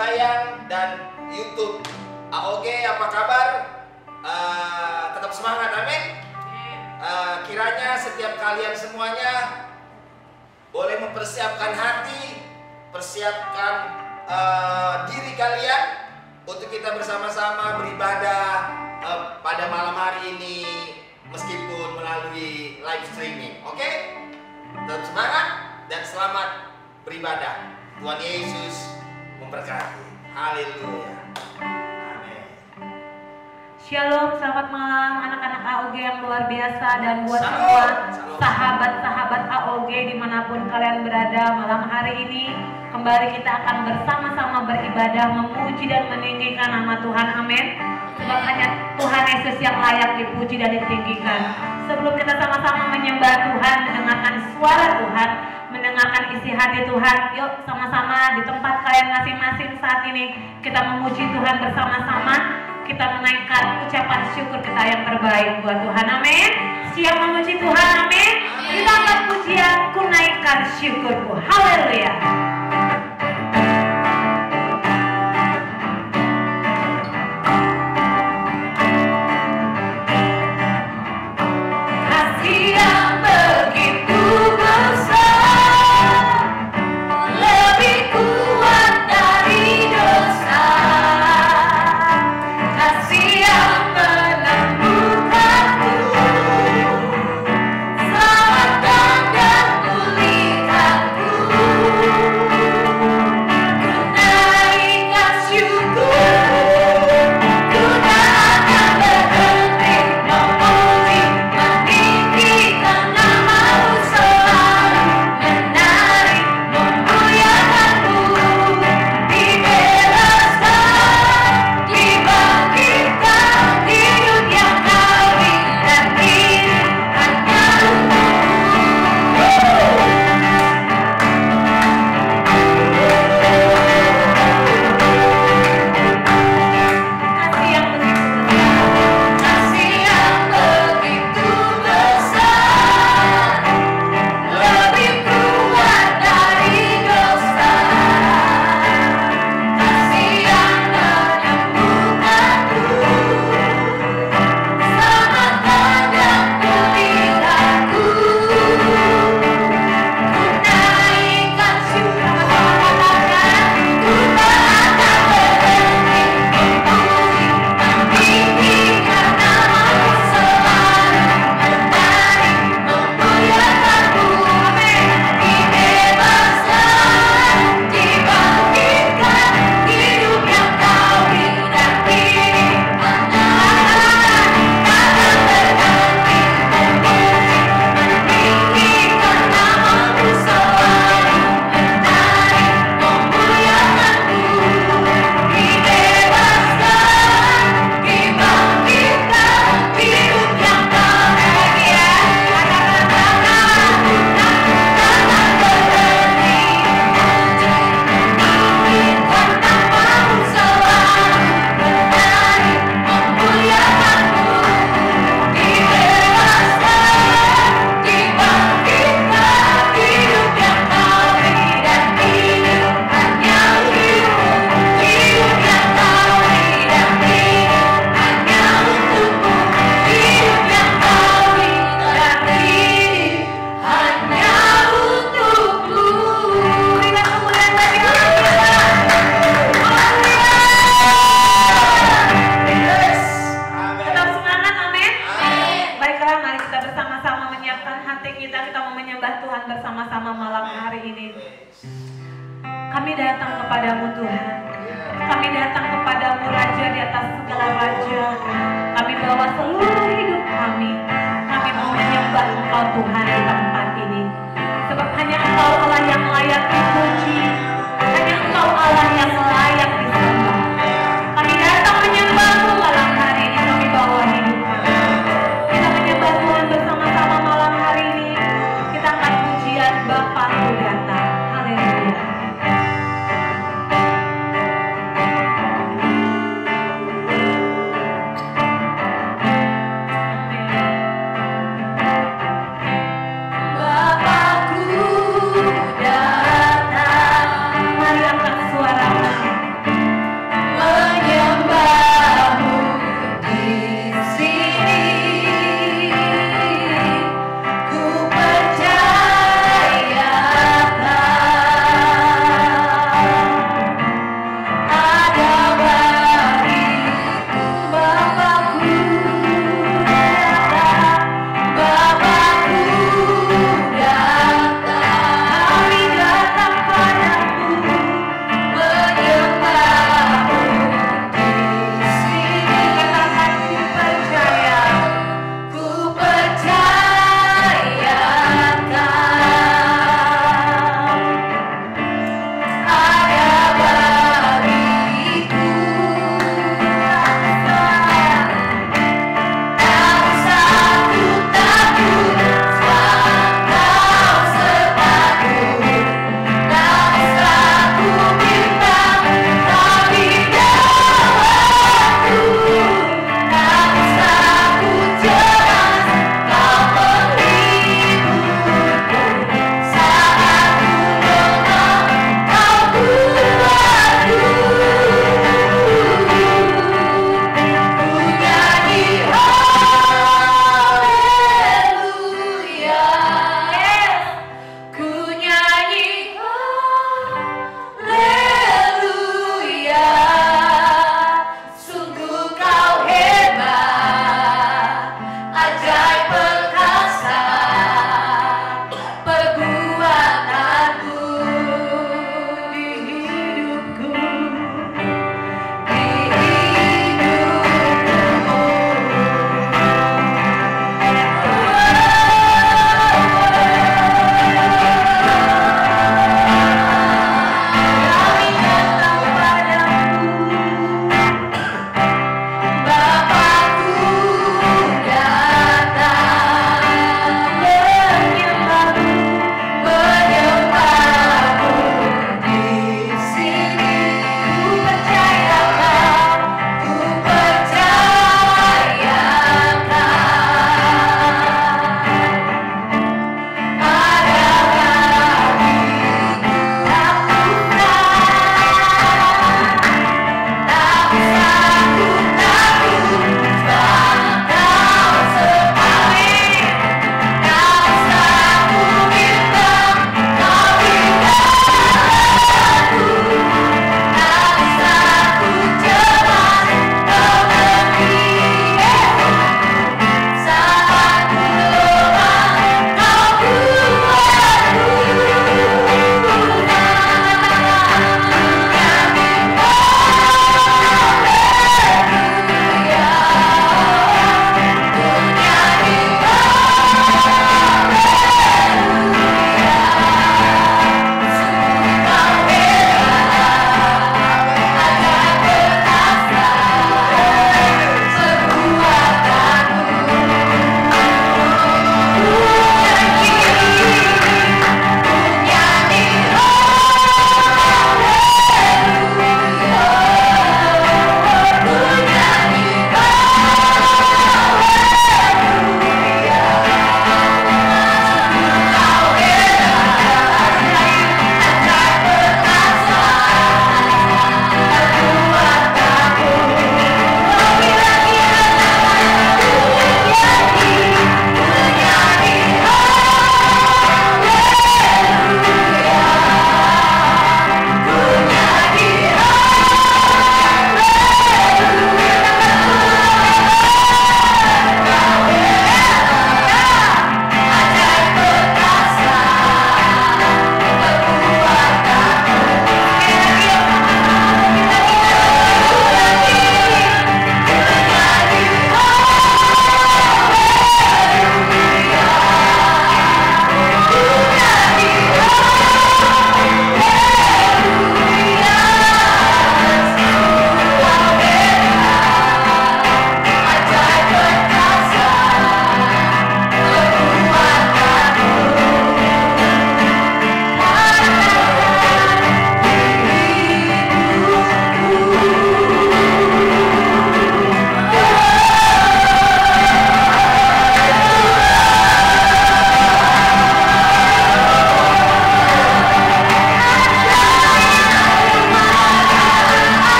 sembahyang dan YouTube. AOG apa kabar? Tetap semangat, amin. Kiranya setiap kalian semuanya boleh mempersiapkan hati, persiapkan diri kalian untuk kita bersama-sama beribadah pada malam hari ini meskipun melalui live streaming. Oke? Tetap semangat dan selamat beribadah. Tuhan Yesus memberkati. Haleluya. Amin. Shalom, selamat malam anak-anak AOG yang luar biasa dan buat Shalom. semua Shalom. sahabat-sahabat AOG dimanapun kalian berada. Malam hari ini kembali kita akan bersama-sama beribadah, memuji dan meninggikan nama Tuhan. Amin. Sebab hanya Tuhan Yesus yang layak dipuji dan ditinggikan. Sebelum kita sama-sama menyembah Tuhan, mendengarkan suara Tuhan, mendengarkan isi hati Tuhan, yuk sama-sama di tempat kalian masing-masing saat ini kita memuji Tuhan bersama-sama. Kita menaikkan ucapan syukur kita yang terbaik buat Tuhan. Amin. Siap memuji Tuhan. Amin. Kita angkat pujian, ku naikkan syukurku. Haleluya. Bapakku datang.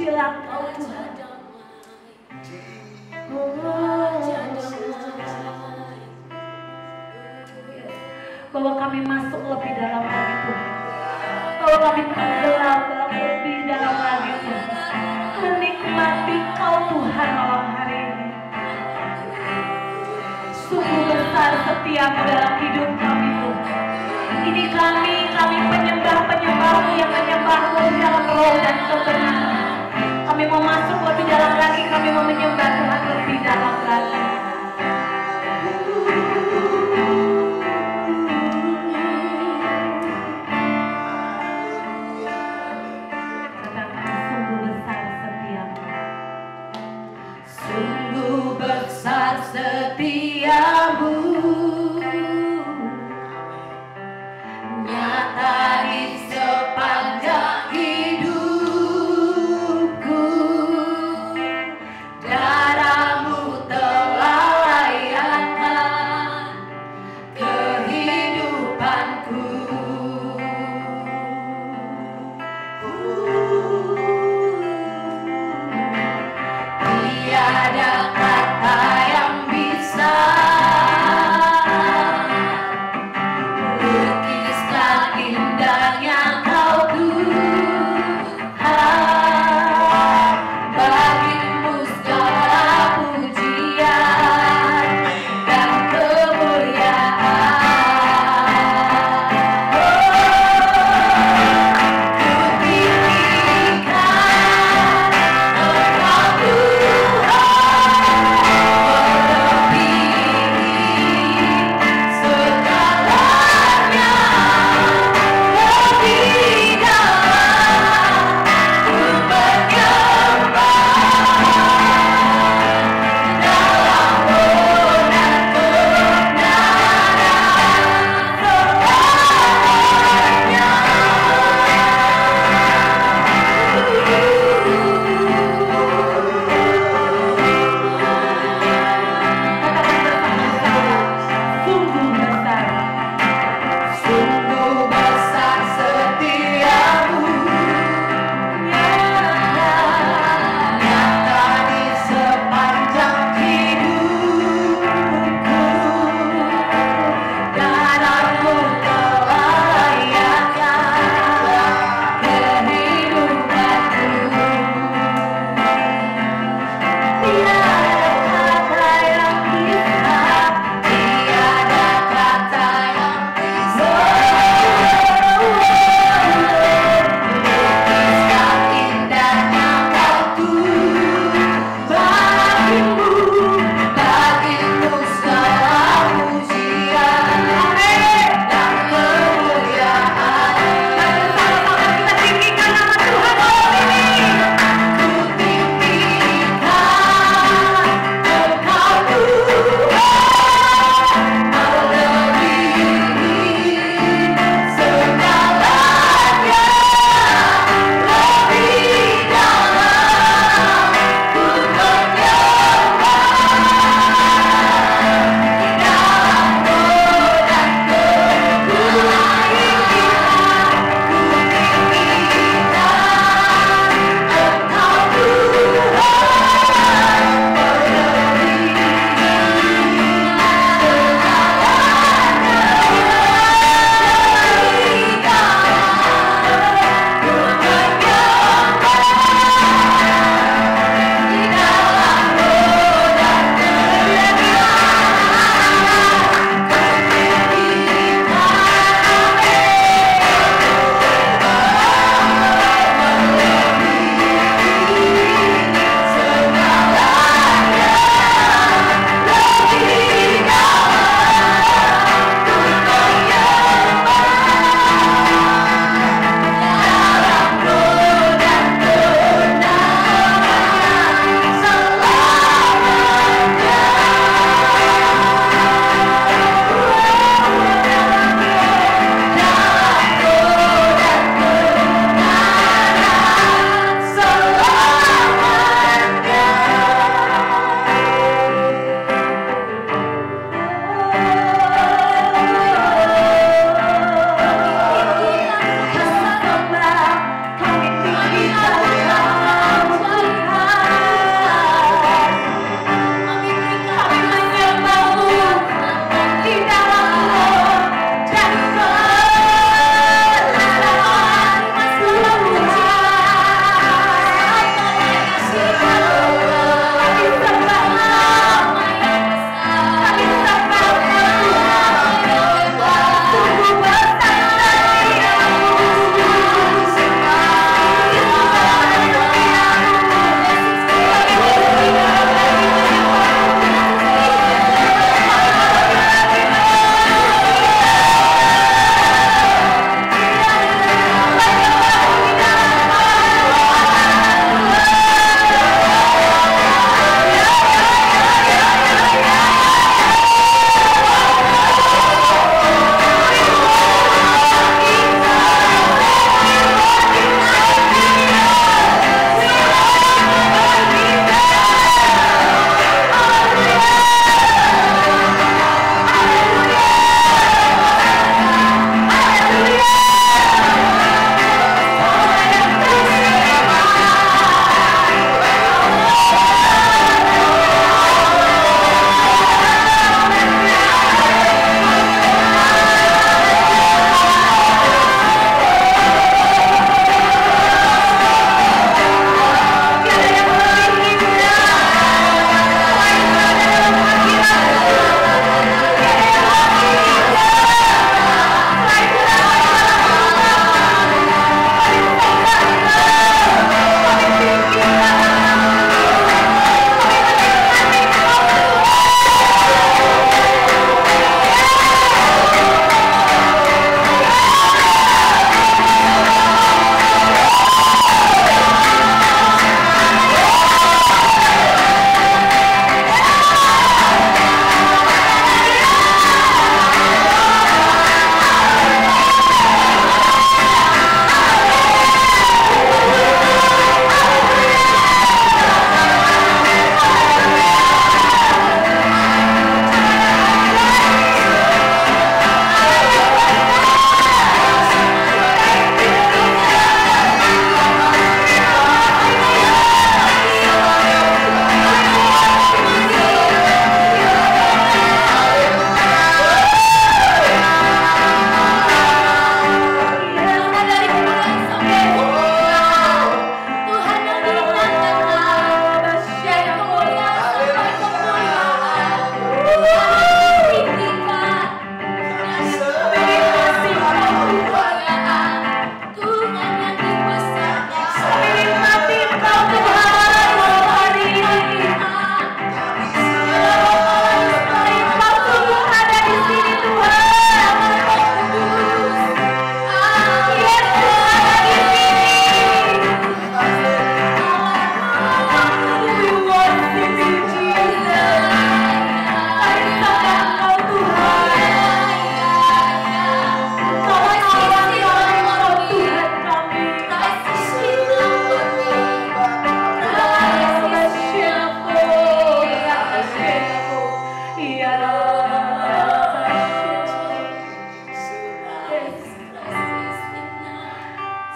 Pujilah Kau Tuhan. Bahwa kami masuk lebih dalam lagi Tuhan. Bahwa kami tenggelam dalam lebih dalam lagi Tuhan. Menikmati Kau Tuhan malam hari ini. Sungguh besar setiamu dalam hidup kami Tuhan. Ini kami penyembah-penyembahmu yang menyembahmu dalam roh dan kebenaran. Kami mau masuk lebih dalam lagi, kami mau menyembah Tuhan lebih dalam lagi. Setiamu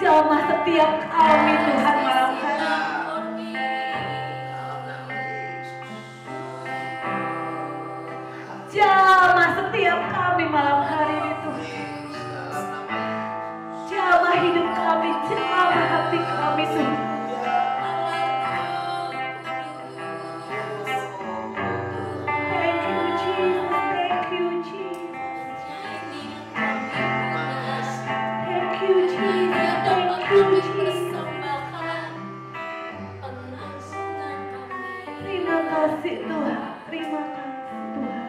Jamah setiap kami Tuhan malam hari. Jamah setiap kami malam hari ini Tuhan. Jamah hidup kami, jamah hati kami Tuhan. Thank you Jesus, thank you Jesus. Thank you Jesus, thank you Jesus. Terima kasih Tuhan, terima kasih Tuhan.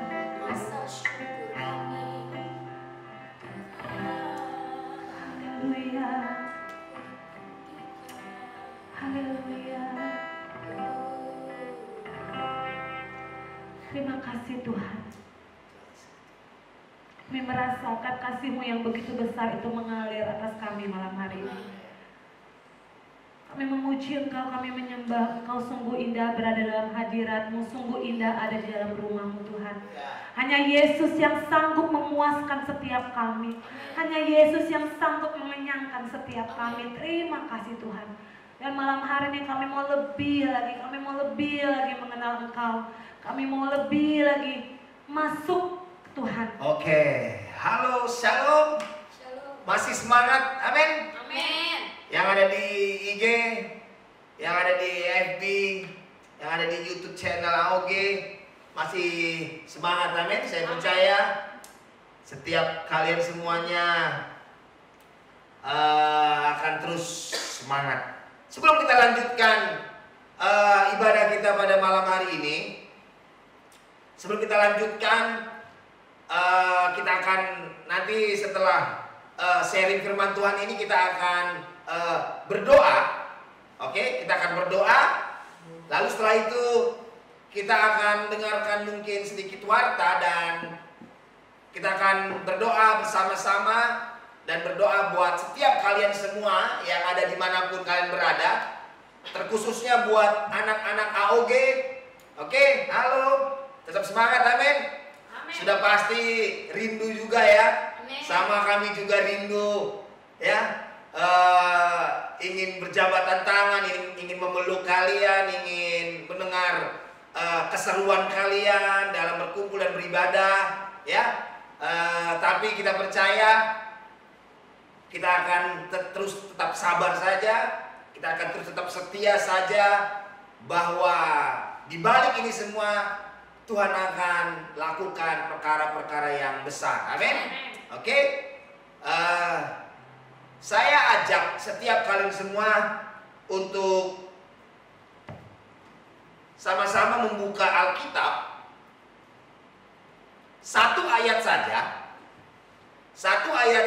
Haleluya. Haleluya. Terima kasih Tuhan. Kami merasakan kasih-Mu yang begitu besar itu mengalir atas kami malam hari ini. Kami memuji Engkau, kami menyembah Engkau, sungguh indah berada dalam hadirat-Mu, sungguh indah ada di dalam rumah-Mu Tuhan. Hanya Yesus yang sanggup memuaskan setiap kami. Hanya Yesus yang sanggup mengenyangkan setiap kami. Terima kasih Tuhan. Dan malam hari ini kami mau lebih lagi, kami mau lebih lagi mengenal Engkau. Kami mau lebih lagi masuk Tuhan. Oke, halo, shalom. Masih semangat, amin. Amin. Yang ada di IG, yang ada di FB, yang ada di YouTube channel AOG, masih semangat, amin. Saya percaya setiap kalian semuanya akan terus semangat. Sebelum kita lanjutkan ibadah kita pada malam hari ini, sebelum kita lanjutkan, kita akan nanti setelah sharing firman Tuhan ini kita akan berdoa. Oke, kita akan berdoa. Lalu setelah itu kita akan dengarkan mungkin sedikit warta dan kita akan berdoa bersama-sama dan berdoa buat setiap kalian semua yang ada dimanapun kalian berada, terkhususnya buat anak-anak AOG. Oke, halo, tetap semangat, amin. Sudah pasti rindu juga ya. Amin. Sama kami juga rindu ya. Ingin berjabatan tangan, ingin memeluk kalian, ingin mendengar keseruan kalian dalam berkumpul dan beribadah ya. Tapi kita percaya kita akan terus tetap sabar saja, kita akan terus tetap setia saja bahwa di balik ini semua Tuhan akan lakukan perkara-perkara yang besar. Amin. Oke. Saya ajak setiap kalian semua untuk sama-sama membuka Alkitab. Satu ayat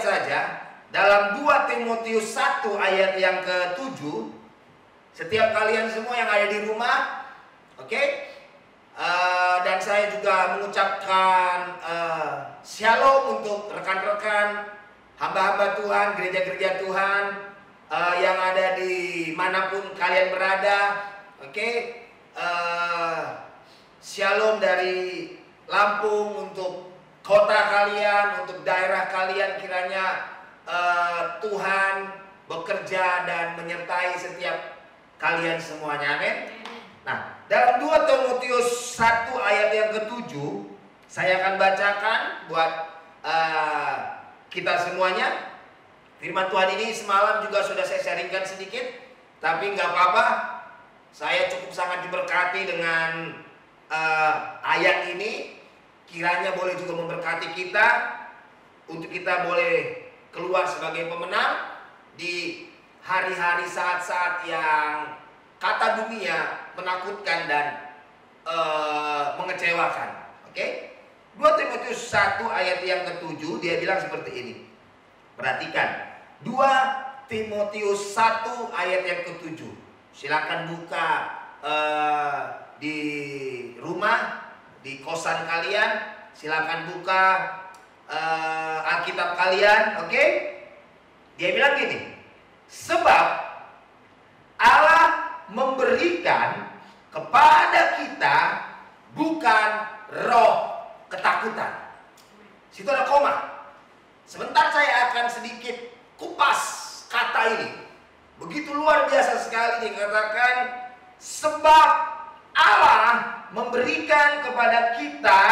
saja dalam 2 Timotius 1 ayat yang ke-7. Setiap kalian semua yang ada di rumah, oke? Dan saya juga mengucapkan shalom untuk rekan-rekan hamba-hamba Tuhan, gereja-gereja Tuhan yang ada di manapun kalian berada, oke? Shalom dari Lampung untuk kota kalian, untuk daerah kalian, kiranya Tuhan bekerja dan menyertai setiap kalian semuanya, amin. Nah, dalam 2 Timotius 1 ayat yang ke-7 saya akan bacakan buat kita semuanya. Firman Tuhan ini semalam juga sudah saya sharingkan sedikit, tapi nggak apa-apa. Saya cukup sangat diberkati dengan ayat ini. Kiranya boleh juga memberkati kita, untuk kita boleh keluar sebagai pemenang di hari-hari saat-saat yang kata dunia menakutkan dan mengecewakan. Oke? 2 Timotius 1 ayat yang ke-7 dia bilang seperti ini. Perhatikan. 2 Timotius 1 ayat yang ke-7. Silakan buka di rumah, di kosan kalian. Silakan buka Alkitab kalian, oke? Dia bilang gini. Sebab Allah memberikan kepada kita bukan roh ketakutan. Situ ada koma. Sebentar saya akan sedikit kupas kata kata ini begitu luar biasa sekali. Dikatakan sebab Allah memberikan kepada kita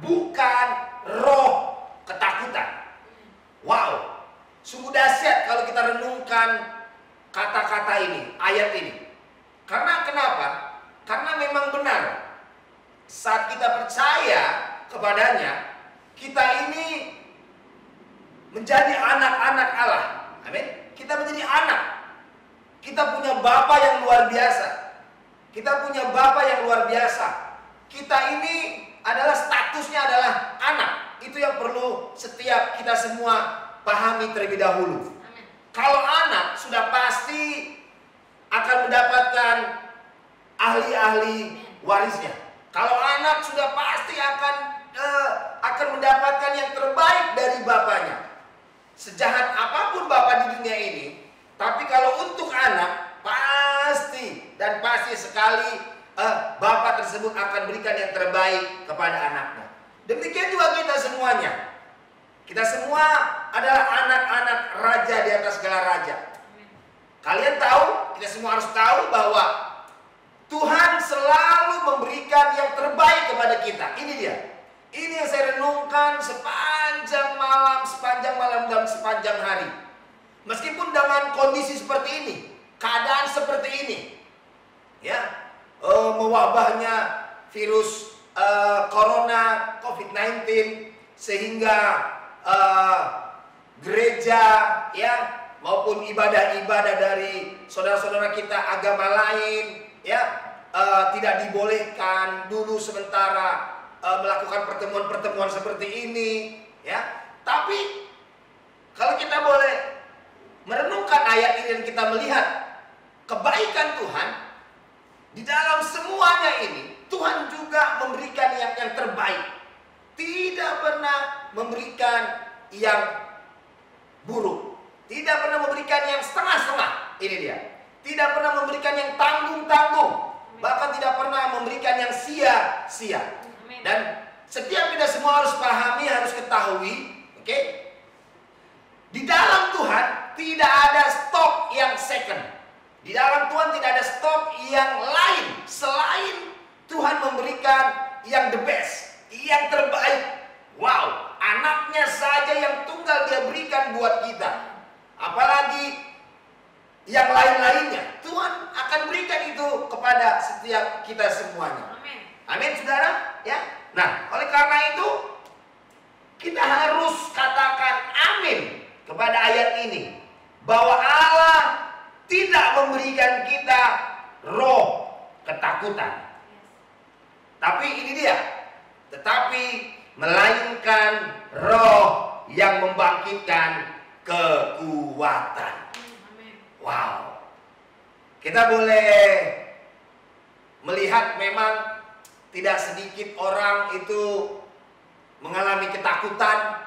bukan roh ketakutan. Wow, sungguh dahsyat kalau kita renungkan kata-kata ini, ayat ini. Karena kenapa? Karena memang benar, saat kita percaya kepadanya, kita ini menjadi anak-anak Allah. Amin. Kita menjadi anak. Kita punya Bapa yang luar biasa. Kita punya Bapa yang luar biasa. Kita ini adalah statusnya adalah anak. Itu yang perlu setiap kita semua pahami terlebih dahulu. Amin. Kalau anak sudah pasti akan mendapatkan ahli-ahli warisnya. Kalau anak sudah pasti akan mendapatkan yang terbaik dari bapaknya. Sejahat apapun bapak di dunia ini, tapi kalau untuk anak pasti dan pasti sekali bapak tersebut akan berikan yang terbaik kepada anaknya. Demikian juga kita semuanya. Kita semua adalah anak-anak raja di atas segala raja. Kalian tahu, kita semua harus tahu bahwa Tuhan selalu memberikan yang terbaik kepada kita. Ini dia. Ini yang saya renungkan sepanjang malam dan sepanjang hari. Meskipun dengan kondisi seperti ini, keadaan seperti ini, ya, mewabahnya virus corona COVID-19, sehingga gereja, ya, maupun ibadah-ibadah dari saudara-saudara kita agama lain, ya, tidak dibolehkan dulu sementara melakukan pertemuan-pertemuan seperti ini, ya. Tapi kalau kita boleh merenungkan ayat ini dan kita melihat kebaikan Tuhan di dalam semuanya ini, Tuhan juga memberikan yang terbaik. Tidak pernah memberikan yang buruk, tidak pernah memberikan yang setengah-setengah. Ini dia. Tidak pernah memberikan yang tanggung-tanggung, bahkan tidak pernah memberikan yang sia-sia. Dan setiap kita semua harus pahami, harus ketahui, oke? Di dalam Tuhan tidak ada stok yang second. Di dalam Tuhan tidak ada stok yang lain selain Tuhan memberikan yang the best, yang terbaik. Wow, anaknya saja yang tunggal Dia berikan buat kita. Apalagi yang lain-lainnya. Tuhan akan berikan itu kepada setiap kita semuanya. Amin, saudara. Ya. Nah, oleh karena itu kita harus katakan amin kepada ayat ini, bahwa Allah tidak memberikan kita roh ketakutan. Tapi ini dia, tetapi melainkan roh yang membangkitkan kekuatan. Wow. Kita boleh melihat memang tidak sedikit orang itu mengalami ketakutan,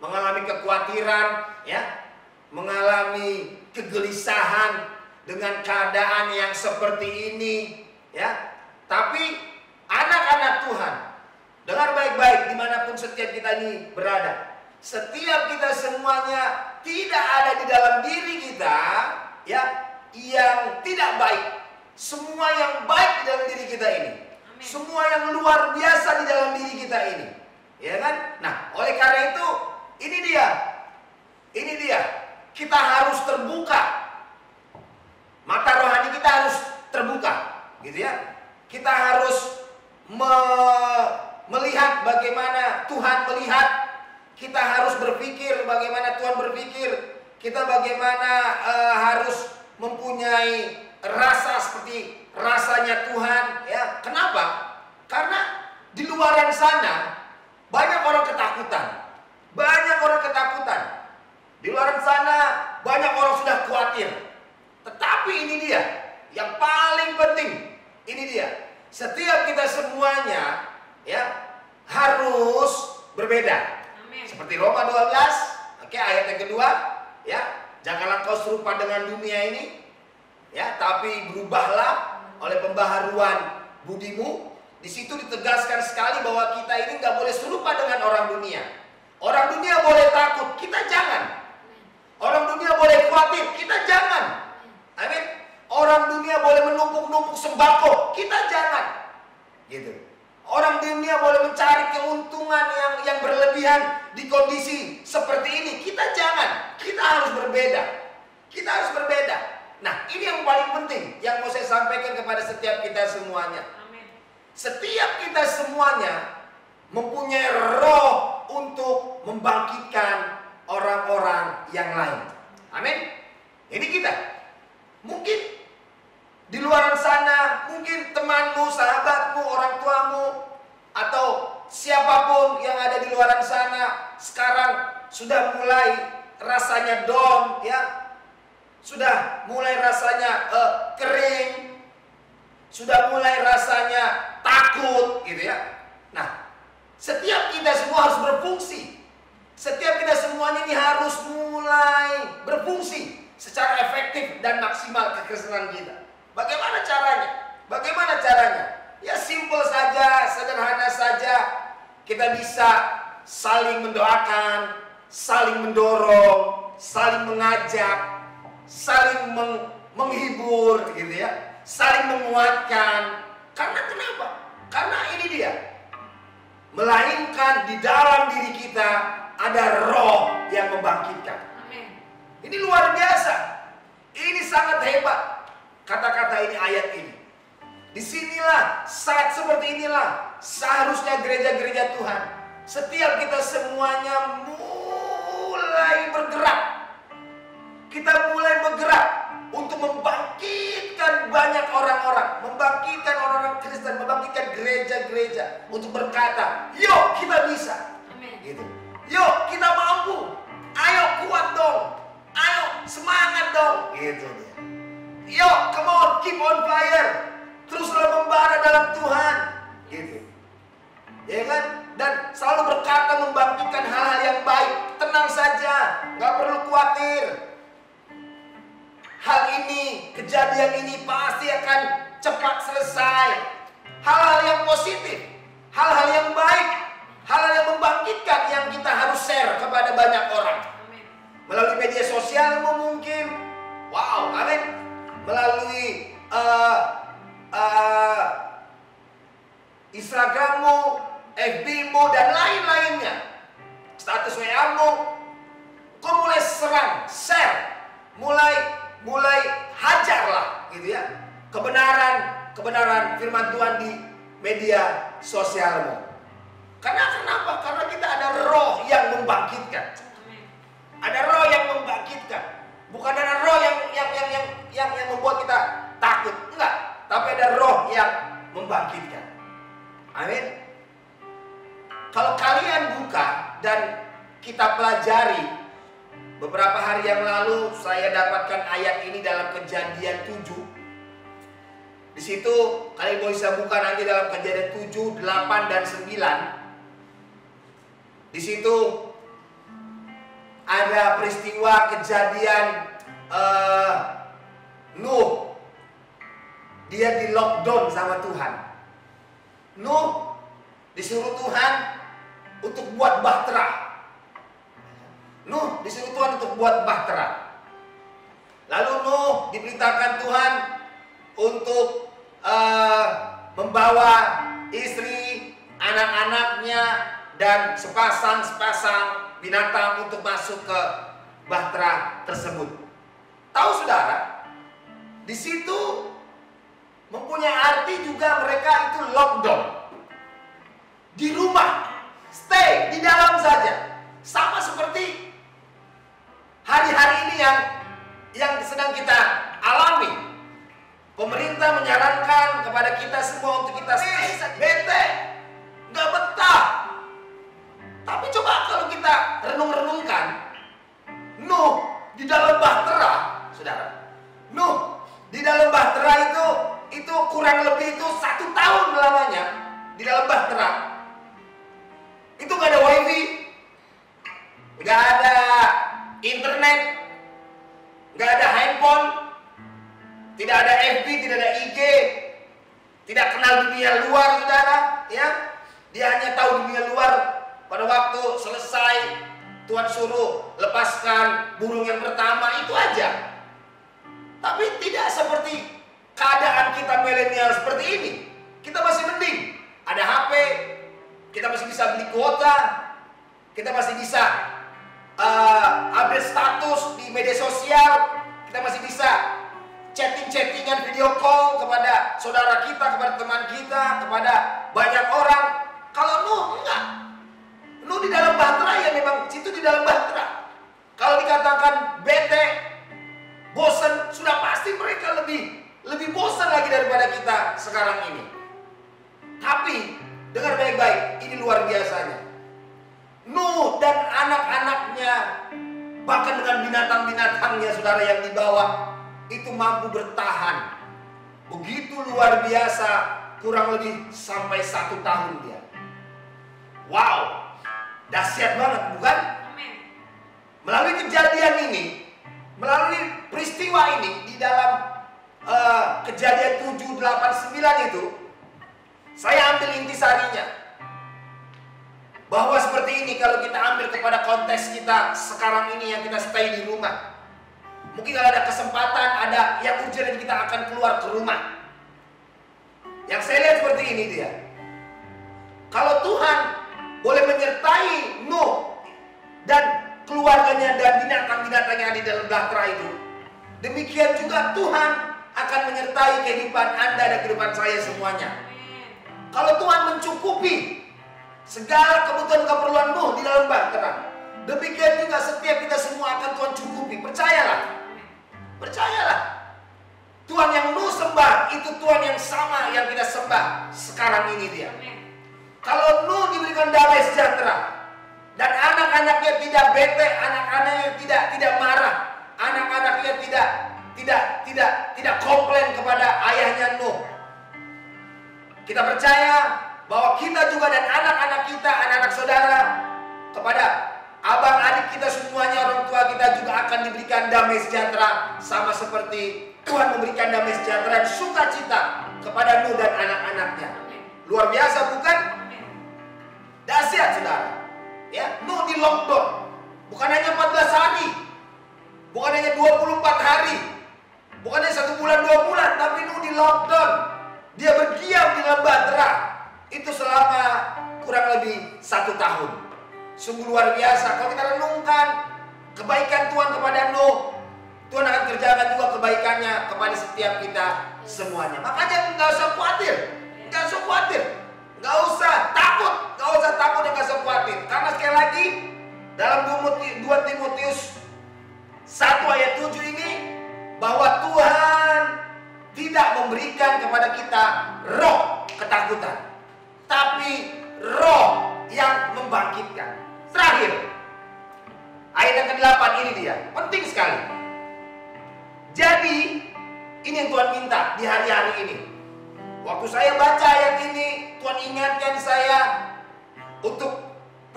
mengalami kekhawatiran, ya, mengalami kegelisahan dengan keadaan yang seperti ini, ya. Tapi anak-anak Tuhan, dengar baik-baik dimanapun setiap kita ini berada, setiap kita semuanya tidak ada di dalam diri kita, ya, yang tidak baik. Semua yang baik di dalam diri kita ini. Semua yang luar biasa di dalam diri kita ini, ya kan? Nah, oleh karena itu, ini dia, kita harus terbuka, mata rohani kita harus terbuka, gitu ya. Kita harus melihat bagaimana Tuhan melihat, kita harus berpikir bagaimana Tuhan berpikir, kita bagaimana harus mempunyai rasa seperti rasanya Tuhan, ya. Kenapa? Karena di luaran sana banyak orang ketakutan. Banyak orang ketakutan. Di luaran sana banyak orang sudah khawatir. Tetapi ini dia yang paling penting. Ini dia. Setiap kita semuanya, ya, harus berbeda. Amin. Seperti Roma 12, oke, ayat yang kedua, ya. Janganlah kau serupa dengan dunia ini, ya, tapi berubahlah oleh pembaharuan budimu. Di situ ditegaskan sekali bahwa kita ini nggak boleh serupa dengan orang dunia. Orang dunia boleh takut, kita jangan. Orang dunia boleh khawatir, khawatir, kita jangan. Amin. Orang dunia boleh menumpuk-numpuk sembako, kita jangan. Gitu. Orang dunia boleh mencari keuntungan yang berlebihan di kondisi seperti ini, kita jangan. Kita harus berbeda. Kita harus berbeda. Nah, ini yang paling penting yang mau saya sampaikan kepada setiap kita semuanya. Amin. Setiap kita semuanya mempunyai roh untuk membangkitkan orang-orang yang lain. Amin. Ini kita. Mungkin di luar sana, mungkin temanmu, sahabatmu, orang tuamu, atau siapapun yang ada di luar sana sekarang sudah mulai rasanya down, ya, sudah mulai rasanya kering, sudah mulai rasanya takut, gitu ya. Nah, setiap kita semua harus berfungsi. Setiap kita semuanya ini harus mulai berfungsi secara efektif dan maksimal kekristenan kita. Bagaimana caranya? Bagaimana caranya? Ya simple saja, sederhana saja. Kita bisa saling mendoakan, saling mendorong, saling mengajak, saling menghibur, gitu ya, saling menguatkan. Karena kenapa? Karena ini dia. Melainkan di dalam diri kita ada roh yang membangkitkan. Amin. Ini luar biasa. Ini sangat hebat. Kata-kata ini, ayat ini. Disinilah, saat seperti inilah seharusnya gereja-gereja Tuhan, setiap kita semuanya mulai bergerak. Kita mulai bergerak untuk membangkitkan banyak orang-orang, membangkitkan orang-orang Kristen, membangkitkan gereja-gereja untuk berkata, yuk kita bisa. Amin. Gitu. Yuk kita mampu. Ayo kuat dong. Ayo semangat dong. Gitu dia. Yuk, come on, keep on fire. Teruslah membara dalam Tuhan. Gitu. Ya kan? Dan selalu berkata membangkitkan hal-hal yang baik. Tenang saja, nggak perlu khawatir. Hal ini, kejadian ini pasti akan cepat selesai. Hal-hal yang positif, hal-hal yang baik, hal-hal yang membangkitkan yang kita harus share kepada banyak orang. Amin. Melalui media sosialmu mungkin, wow, amin. Melalui Instagrammu, FB-mu dan lain-lainnya, status WA-mu, kau mulai serang, share, mulai hajarlah, gitu ya, kebenaran firman Tuhan di media sosialmu. Karena kenapa? Karena kita ada roh yang membangkitkan. Amin. Ada roh yang membangkitkan. Bukan ada roh yang membuat kita takut, enggak. Tapi ada roh yang membangkitkan. Amin. Kalau kalian buka dan kita pelajari, beberapa hari yang lalu saya dapatkan ayat ini dalam Kejadian 7. Di situ kalian bisa buka nanti dalam Kejadian 7, 8 dan 9. Di situ ada peristiwa kejadian Nuh. Dia di lockdown sama Tuhan. Nuh disuruh Tuhan untuk buat bahtera. Nuh disuruh Tuhan untuk buat bahtera. Lalu Nuh diperintahkan Tuhan untuk membawa istri, anak-anaknya dan sepasang binatang untuk masuk ke bahtera tersebut. Tahu saudara, di situ mempunyai arti juga mereka itu lockdown. Di rumah, stay di dalam saja. Sama seperti hari-hari ini yang sedang kita alami. Pemerintah menyarankan kepada kita semua untuk kita stay, bete, nggak betah. Tapi coba kalau kita renung-renungkan, Nuh di dalam bahtera, saudara. Nuh di dalam bahtera itu kurang lebih itu 1 tahun lamanya di dalam bahtera. Itu nggak ada wifi, nggak ada internet, nggak ada handphone, tidak ada FB, tidak ada IG, tidak kenal dunia luar, saudara. Ya, dia hanya tahu dunia luar pada waktu selesai Tuhan suruh lepaskan burung yang pertama, itu aja. Tapi tidak seperti keadaan kita milenial seperti ini. Kita masih mending, ada HP, kita masih bisa beli kuota, kita masih bisa update status di media sosial, kita masih bisa chatting-chattingan video call kepada saudara kita, kepada teman kita, kepada banyak orang. Kalau Nuh enggak, Nuh di dalam bahtera, ya memang situ di dalam bahtera. Kalau dikatakan bete, bosan, sudah pasti mereka lebih bosan lagi daripada kita sekarang ini. Tapi dengar baik-baik, ini luar biasanya. Nuh dan anak-anaknya, bahkan dengan binatang-binatangnya saudara yang dibawa, itu mampu bertahan. Begitu luar biasa, kurang lebih sampai 1 tahun dia. Wow, dahsyat banget bukan? Melalui kejadian ini, melalui peristiwa ini, di dalam kejadian 7, 8, 9 itu, saya ambil intisarinya. Bahwa seperti ini, kalau kita ambil kepada konteks kita sekarang ini yang kita stay di rumah. Mungkin kalau ada kesempatan, ada yang urgent, kita akan keluar ke rumah. Yang saya lihat seperti ini dia. Kalau Tuhan boleh menyertai Nuh dan keluarganya dan binatang-binatang yang ada di dalam bahtera itu, demikian juga Tuhan akan menyertai kehidupan Anda dan kehidupan saya semuanya. Kalau Tuhan mencukupi segala kebutuhan keperluan Nuh di dalam bahtera, demikian juga setiap kita semua akan Tuhan cukupi. Percayalah. Percayalah. Tuhan yang Nuh sembah itu Tuhan yang sama yang kita sembah sekarang ini dia. Kalau Nuh diberikan damai sejahtera dan anak-anaknya tidak bete, anak-anaknya tidak marah, anak-anaknya tidak komplain kepada ayahnya Nuh. Kita percaya bahwa kita juga dan anak-anak kita, anak-anak saudara, kepada abang adik kita semuanya, orang tua kita juga akan diberikan damai sejahtera, sama seperti Tuhan memberikan damai sejahtera dan sukacita kepada Nuh dan anak-anaknya. Luar biasa bukan? Dahsyat saudara. Ya, Nuh di lockdown. Bukan hanya 14 hari, bukan hanya 24 hari, bukan hanya 1 bulan 2 bulan, tapi Nuh di lockdown. Dia berdiam di dalam bahtera itu selama kurang lebih 1 tahun. Sungguh luar biasa. Kalau kita renungkan kebaikan Tuhan kepada Nuh, Tuhan akan kerjakan juga kebaikannya kepada setiap kita semuanya. Makanya nggak usah khawatir, nggak usah khawatir, nggak usah takut, nggak usah takut dan nggak usah khawatir. Karena sekali lagi dalam 2 Timotius 1 ayat 7 ini, bahwa Tuhan tidak memberikan kepada kita roh ketakutan, tapi roh yang membangkitkan. Terakhir, ayat yang ke-8 ini dia, penting sekali. Jadi, ini yang Tuhan minta di hari-hari ini. Waktu saya baca ayat ini, Tuhan ingatkan saya untuk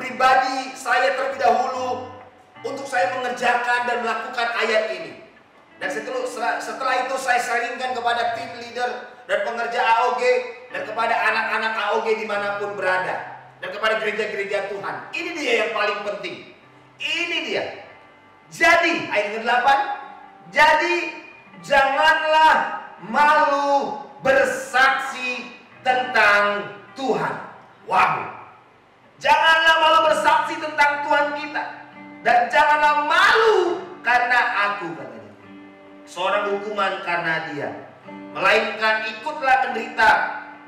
pribadi saya terlebih dahulu, untuk saya mengerjakan dan melakukan ayat ini. Dan setelah itu saya sharingkan kepada tim leader dan pengerja AOG, dan kepada anak-anak AOG dimanapun berada, dan kepada gereja-gereja Tuhan. Ini dia yang paling penting. Ini dia. Jadi ayat ke-8, jadi janganlah malu bersaksi tentang Tuhan. Wow. Janganlah malu bersaksi tentang Tuhan kita, dan janganlah malu karena aku, katanya, seorang hukuman karena dia, melainkan ikutlah menderita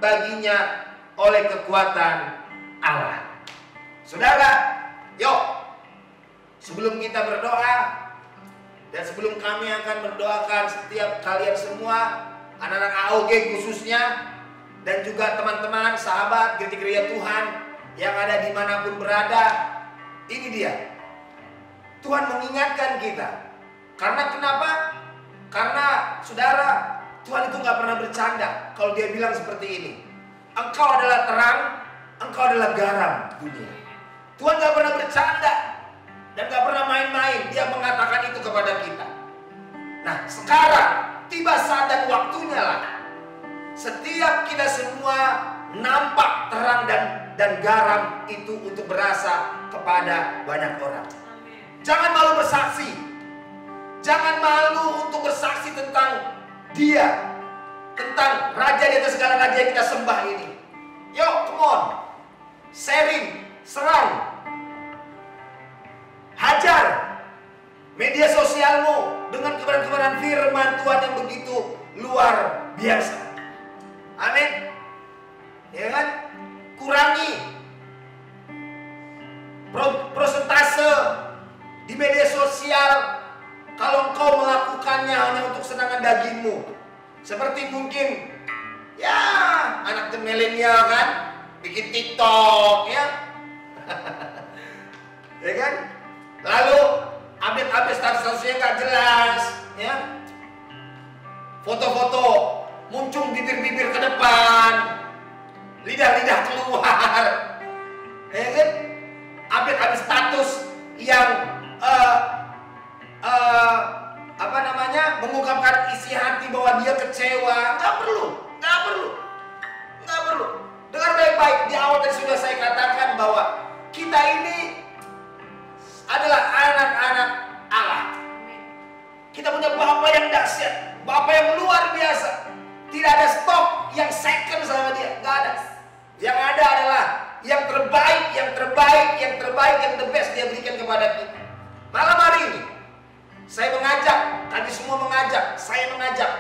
baginya oleh kekuatan Allah. Saudara, yuk, sebelum kita berdoa, dan sebelum kami akan mendoakan setiap kalian semua, anak-anak AOG khususnya, dan juga teman-teman, sahabat, gereja-gereja Tuhan yang ada dimanapun berada, ini dia. Tuhan mengingatkan kita. Karena kenapa? Karena saudara, Tuhan itu gak pernah bercanda kalau dia bilang seperti ini. Engkau adalah terang, engkau adalah garam dunia. Tuhan gak pernah bercanda dan gak pernah main-main. Dia mengatakan itu kepada kita. Nah, sekarang tiba saat dan waktunya lah setiap kita semua nampak terang dan garam itu untuk berasa kepada banyak orang. Jangan malu bersaksi. Jangan malu untuk bersaksi tentang Dia, tentang Raja di atas segala raja yang kita sembah ini. Yuk, come on. Sharing, serang. Hajar media sosialmu dengan kebenaran-kebenaran firman Tuhan yang begitu luar biasa. Amin. Ya kan? Kurangi prosentase di media sosial kalau engkau melakukannya hanya untuk senangan dagingmu. Seperti mungkin ya anak milenial kan bikin TikTok ya. Ya kan? Lalu update statusnya nggak jelas ya. Foto-foto muncul bibir-bibir ke depan, lidah-lidah keluar. Ya kan? Update status yang mengungkapkan isi hati bahwa dia kecewa. Nggak perlu. Dengar baik-baik, di awal tadi sudah saya katakan bahwa kita ini adalah anak-anak Allah. Kita punya Bapa yang dahsyat, Bapa yang luar biasa. Tidak ada stok yang second sama Dia, nggak ada. Yang ada adalah yang terbaik, yang the best Dia berikan kepada kita. Malam hari ini saya mengajak, tadi semua mengajak, saya mengajak.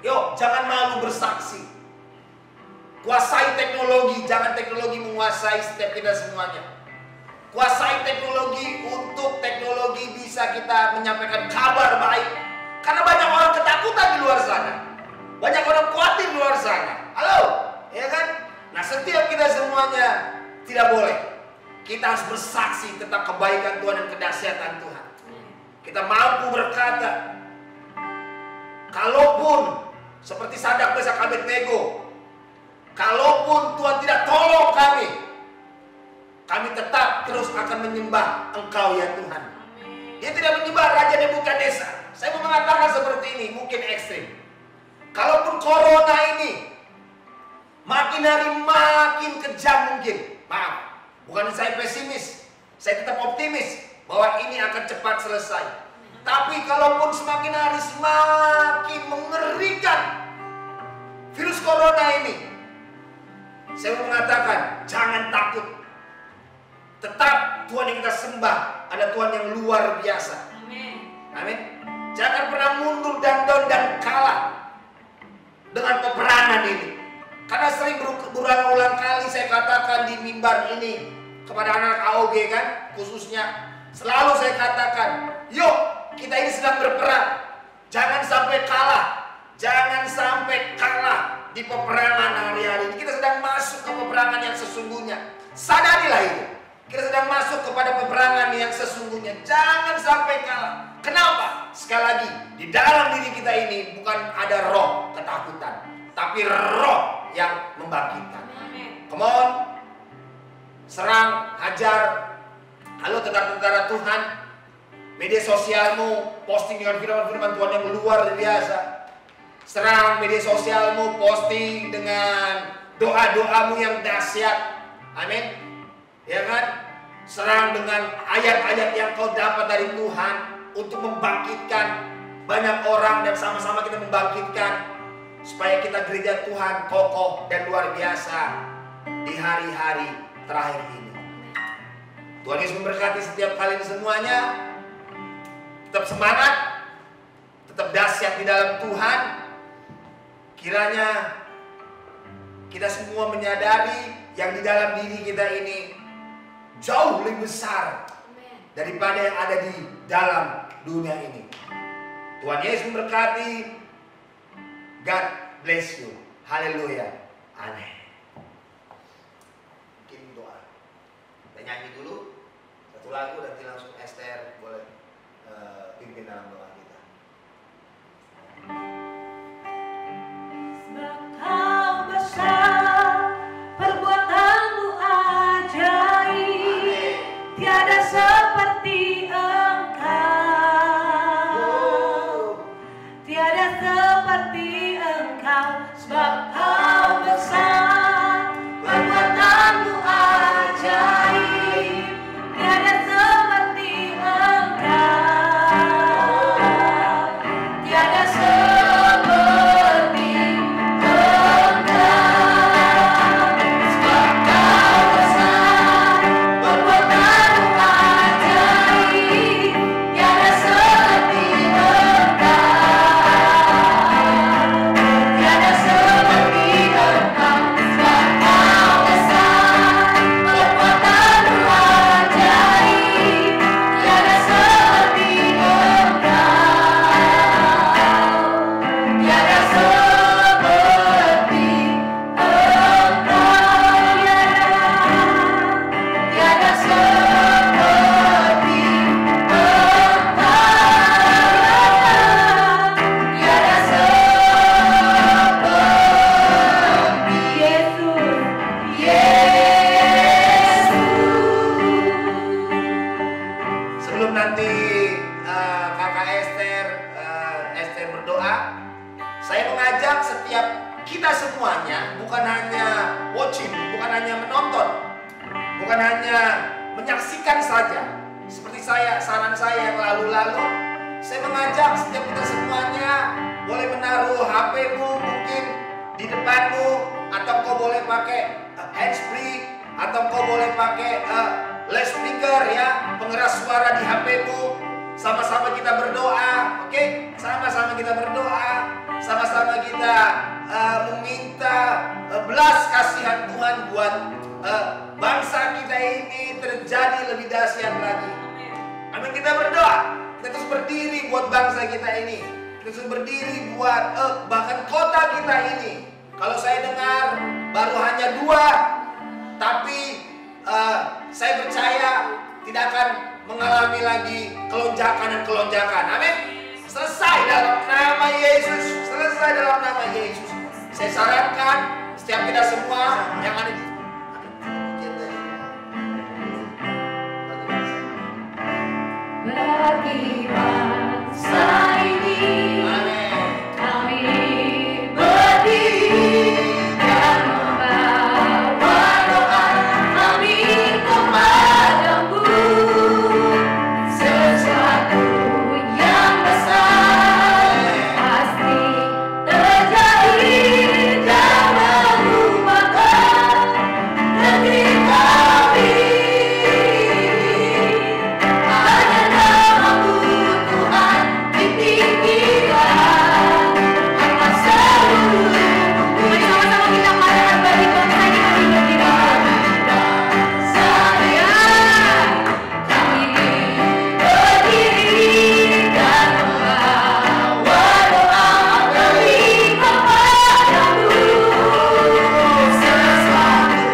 Yuk, jangan malu bersaksi. Kuasai teknologi, jangan teknologi menguasai setiap kita semuanya. Kuasai teknologi untuk teknologi bisa kita menyampaikan kabar baik. Karena banyak orang ketakutan di luar sana. Banyak orang khawatir di luar sana. Halo, ya kan? Nah, setiap kita semuanya tidak boleh. Kita harus bersaksi tentang kebaikan Tuhan dan kedahsyatan Tuhan. Kita mampu berkata, kalaupun seperti Sadrak, Mesak, Abednego, kalaupun Tuhan tidak tolong kami tetap terus akan menyembah Engkau ya Tuhan. Dia tidak menyembah Raja Nebukadnezar. Saya mau mengatakan seperti ini, mungkin ekstrim. Kalaupun corona ini makin hari makin kejam mungkin, maaf, bukan saya pesimis, saya tetap optimis bahwa ini akan cepat selesai. Tapi kalaupun semakin hari semakin mengerikan virus corona ini, saya mau mengatakan jangan takut. Tetap Tuhan yang kita sembah ada Tuhan yang luar biasa. Amin. Jangan pernah mundur dan down dan kalah dengan peperangan ini. Karena sering berulang-ulang kali saya katakan di mimbar ini kepada anak AOG kan, khususnya selalu saya katakan, yuk kita ini sedang berperang. Jangan sampai kalah. Jangan sampai kalah di peperangan hari-hari ini. Kita sedang masuk ke peperangan yang sesungguhnya. Sadarilah itu. Kita sedang masuk kepada peperangan yang sesungguhnya. Jangan sampai kalah. Kenapa? Sekali lagi, di dalam diri kita ini bukan ada roh ketakutan, tapi roh yang membangkitkan. Come on. Serang, hajar. Halo tentara-tentara Tuhan. Media sosialmu posting dengan firman-firman Tuhan yang luar biasa. Serang media sosialmu, posting dengan doa-doamu yang dahsyat. Amin. Ya kan? Serang dengan ayat-ayat yang kau dapat dari Tuhan untuk membangkitkan banyak orang dan sama-sama kita membangkitkan supaya kita gereja Tuhan kokoh dan luar biasa di hari-hari terakhir ini. Tuhan Yesus memberkati setiap kalian semuanya. Tetap semangat, tetap dahsyat di dalam Tuhan. Kiranya kita semua menyadari yang di dalam diri kita ini jauh lebih besar daripada yang ada di dalam dunia ini. Tuhan Yesus memberkati. God bless you. Haleluya. Amin. Mungkin doa. Kita nyanyi dulu satu lagu, nanti langsung Esther boleh pimpin dalam doa kita. Kau besar, perbuatanmu ajaib, tiada seperti Engkau, tiada seperti Engkau, sebab Kau besar, perbuatanmu ajaib, tiada seperti Engkau. berdoa. Saya mengajak setiap kita semuanya, bukan hanya watching, bukan hanya menonton, bukan hanya menyaksikan saja. Seperti saran saya yang lalu-lalu, saya mengajak setiap kita semuanya boleh menaruh HP-mu mungkin di depanmu, atau kau boleh pakai handsfree, atau kau boleh pakai loudspeaker ya, pengeras suara di HP-mu. Sama-sama kita berdoa, oke? Sama-sama kita berdoa, sama-sama kita meminta belas kasihan Tuhan buat bangsa kita ini terjadi lebih dahsyat lagi. Amin, kita berdoa. Kita terus berdiri buat bangsa kita ini. Kita terus berdiri buat bahkan kota kita ini. Kalau saya dengar baru hanya 2, tapi saya percaya tidak akan mengalami lagi kelonjakan dan kelonjakan. Amin. Selesai dalam nama Yesus. Selesai dalam nama Yesus. Saya sarankan setiap kita semua yang ada di bagi bangsa ini, kami berdiri dan membawa doa kami kepadamu. Sesuatu yang besar pasti terjadi dan mengubahkan negeri kami. Hanya namamu Tuhan ditinggikan atas seluruh bumi. Sama-sama kita katakan bagi bangsa kita ini saya kami berdiri dan membawa doa kami kepadamu. Sesuatu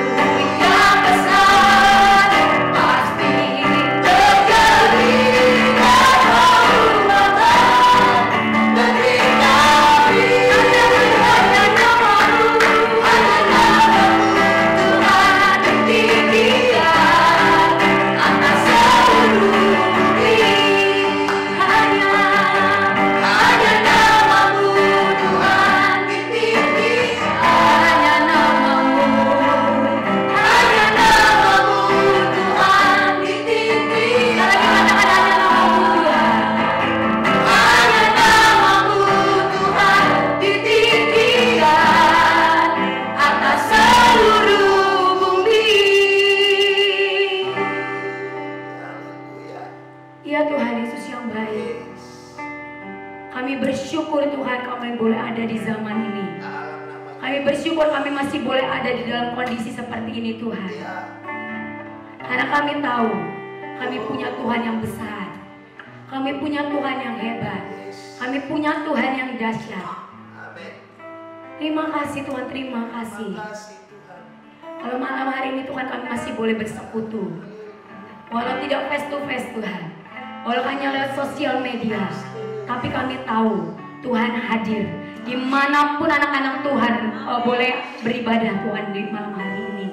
yang besar pasti terjadi dan mengubahkan negeri kami. Hanya namamu Tuhan ditinggikan atas seluruh bumi. Hanya namamu Tuhan ditinggikan. Hanya namamu Tuhan ditinggikan. Lagi katakan hanya namamu Tuhan. Hanya namamu Tuhan ditinggikan atas seluruh bumi. Haleluya. Ya Tuhan Yesus yang baik, kami bersyukur Tuhan kami boleh ada di zaman ini. Dalam nama Kami bersyukur kami masih boleh ada di dalam kondisi seperti ini Tuhan. Dia. Karena kami tahu kami punya Tuhan yang besar. Kami punya Tuhan yang hebat. Kami punya Tuhan yang dahsyat. Amin. Terima kasih Tuhan, terima kasih. Terima kasih Tuhan. Kalau malam hari ini Tuhan kami masih boleh bersekutu. Walau tidak face to face Tuhan, walau hanya lewat sosial media, tapi kami tahu Tuhan hadir dimanapun anak-anak Tuhan boleh beribadah Tuhan di malam hari ini.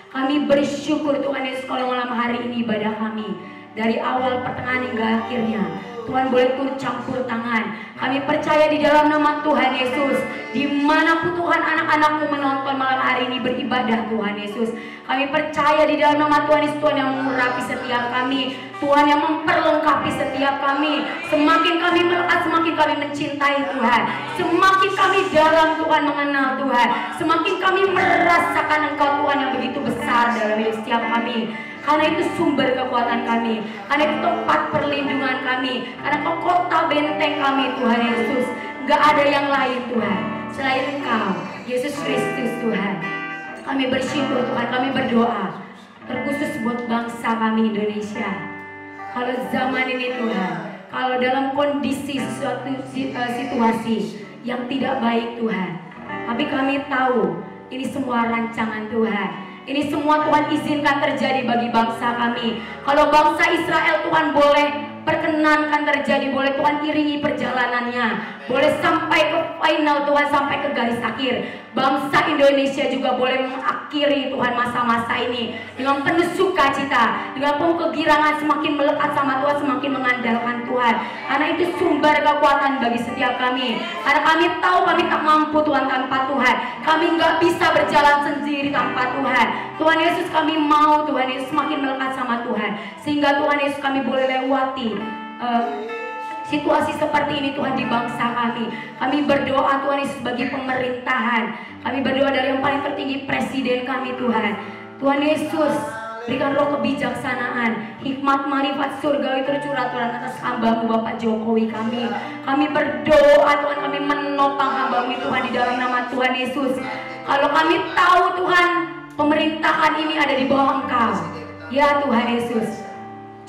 Kami bersyukur Tuhan Yesus kalau malam hari ini ibadah kami dari awal pertengahan hingga akhirnya Tuhan boleh turut campur tangan. Kami percaya di dalam nama Tuhan Yesus, dimanapun Tuhan anak-anakmu menonton malam hari ini beribadah Tuhan Yesus, kami percaya di dalam nama Tuhan Yesus, Tuhan yang mengurapi setiap kami, Tuhan yang memperlengkapi setiap kami. Semakin kami melekat, semakin kami mencintai Tuhan, semakin kami dalam Tuhan mengenal Tuhan, semakin kami merasakan Engkau Tuhan yang begitu besar dalam hidup setiap kami. Karena itu sumber kekuatan kami, karena itu tempat perlindungan kami, karena Kau kota benteng kami Tuhan Yesus. Gak ada yang lain Tuhan selain Engkau Yesus Kristus Tuhan. Kami bersyukur Tuhan, kami berdoa terkhusus buat bangsa kami Indonesia. Kalau zaman ini Tuhan, kalau dalam kondisi suatu situasi yang tidak baik Tuhan, tapi kami tahu ini semua rancangan Tuhan. Ini semua Tuhan izinkan terjadi bagi bangsa kami. Kalau bangsa Israel Tuhan boleh perkenankan terjadi, boleh Tuhan iringi perjalanannya, boleh sampai sampai ke final Tuhan, sampai ke garis akhir. Bangsa Indonesia juga boleh mengakhiri Tuhan masa-masa ini dengan penuh sukacita, dengan penuh kegirangan, semakin melekat sama Tuhan, semakin mengandalkan Tuhan. Karena itu sumber kekuatan bagi setiap kami. Karena kami tahu kami tak mampu Tuhan tanpa Tuhan. Kami nggak bisa berjalan sendiri tanpa Tuhan. Tuhan Yesus, kami mau Tuhan Yesus semakin melekat sama Tuhan, sehingga Tuhan Yesus kami boleh lewati situasi seperti ini Tuhan di bangsa kami. Kami berdoa Tuhan Yesus bagi pemerintahan. Kami berdoa dari yang paling tertinggi presiden kami Tuhan. Tuhan Yesus, berikan roh kebijaksanaan, hikmat, marifat surgawi tercurah Tuhan atas hamba-Mu Bapak Jokowi kami. Kami berdoa Tuhan, kami menopang hamba-Mu Tuhan di dalam nama Tuhan Yesus. Kalau kami tahu Tuhan, pemerintahan ini ada di bawah Engkau. Ya Tuhan Yesus,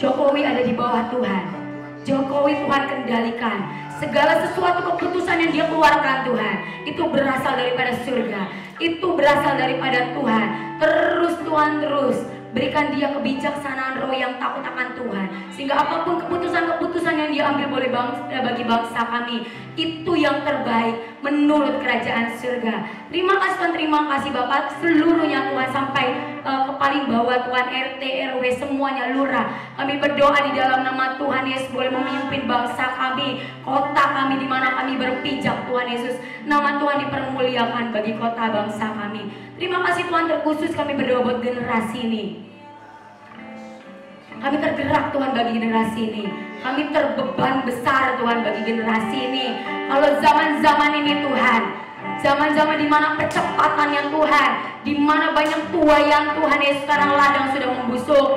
Jokowi ada di bawah Tuhan. Jokowi Tuhan kendalikan. Segala sesuatu keputusan yang dia keluarkan Tuhan, itu berasal daripada surga. Itu berasal daripada Tuhan. Terus Tuhan, terus berikan dia kebijaksanaan roh yang takut akan Tuhan, sehingga apapun keputusan-keputusan yang diambil boleh bagi bangsa kami, itu yang terbaik menurut kerajaan surga. Terima kasih Tuhan, terima kasih Bapak seluruhnya Tuhan, sampai ke paling bawah Tuhan, RT, RW, semuanya, lurah. Kami berdoa di dalam nama Tuhan Yesus boleh memimpin bangsa kami, kota kami di mana kami berpijak Tuhan Yesus. Nama Tuhan dipermuliakan bagi kota bangsa kami. Terima kasih Tuhan, terkhusus kami berdoa buat generasi ini. Kami tergerak Tuhan bagi generasi ini. Kami terbeban besar Tuhan bagi generasi ini. Kalau zaman-zaman ini Tuhan, zaman-zaman dimana percepatannya Tuhan, dimana banyak tuaian Tuhan Yesus, sekarang ladang sudah membusuk,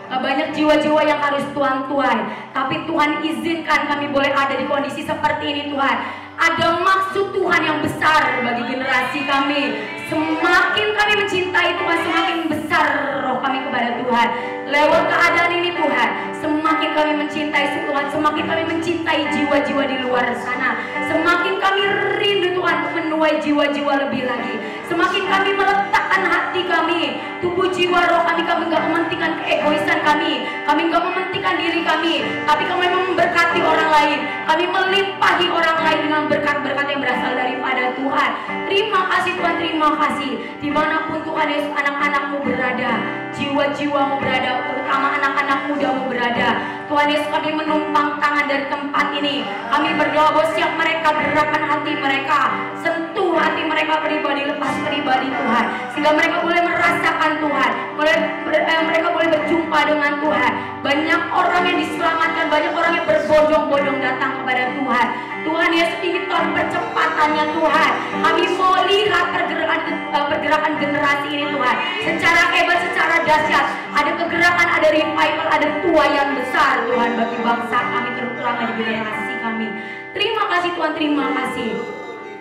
banyak jiwa-jiwa yang harus Tuhan tuai. Tapi Tuhan izinkan kami boleh ada di kondisi seperti ini Tuhan. Ada maksud Tuhan yang besar bagi generasi kami. Semakin kami mencintai Tuhan, semakin besar roh kami kepada Tuhan. Lewat keadaan ini Tuhan, semakin kami mencintai Tuhan, semakin kami mencintai jiwa-jiwa di luar sana. Semakin kami rindu Tuhan untuk menuai jiwa-jiwa lebih lagi. Semakin kami meletakkan hati kami, tubuh jiwa roh kami nggak mementingkan keegoisan kami nggak mementingkan diri kami, tapi kami memberkati orang lain. Kami melimpahi orang lain dengan berkat-berkat yang berasal daripada Tuhan. Terima kasih Tuhan, terima kasih. Dimanapun Tuhan Yesus anak-anak-Mu berada, jiwa-jiwa-Mu berada, terutama anak-anak muda-Mu berada, Tuhan Yesus kami menumpang tangan dari tempat ini. Kami berdoa bahwa siap mereka, gerakan hati mereka, sentuh hati mereka pribadi, lepas pribadi Tuhan, sehingga mereka boleh merasakan Tuhan, mereka boleh berjumpa dengan Tuhan. Banyak orang yang diselamatkan, banyak orang yang berbondong-bondong datang kepada Tuhan. Tuhan Yesus, ini Tuhan percepatannya Tuhan. Kami mau lihat pergerakan generasi ini Tuhan, secara hebat, secara dahsyat. Ada kegerakan, ada revival, ada tuaian besar Tuhan bagi bangsa kami, terutama di generasi kami. Terima kasih Tuhan, terima kasih.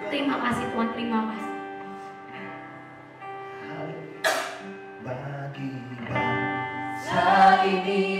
Terima kasih Tuhan, terima kasih. Bagi bangsa ini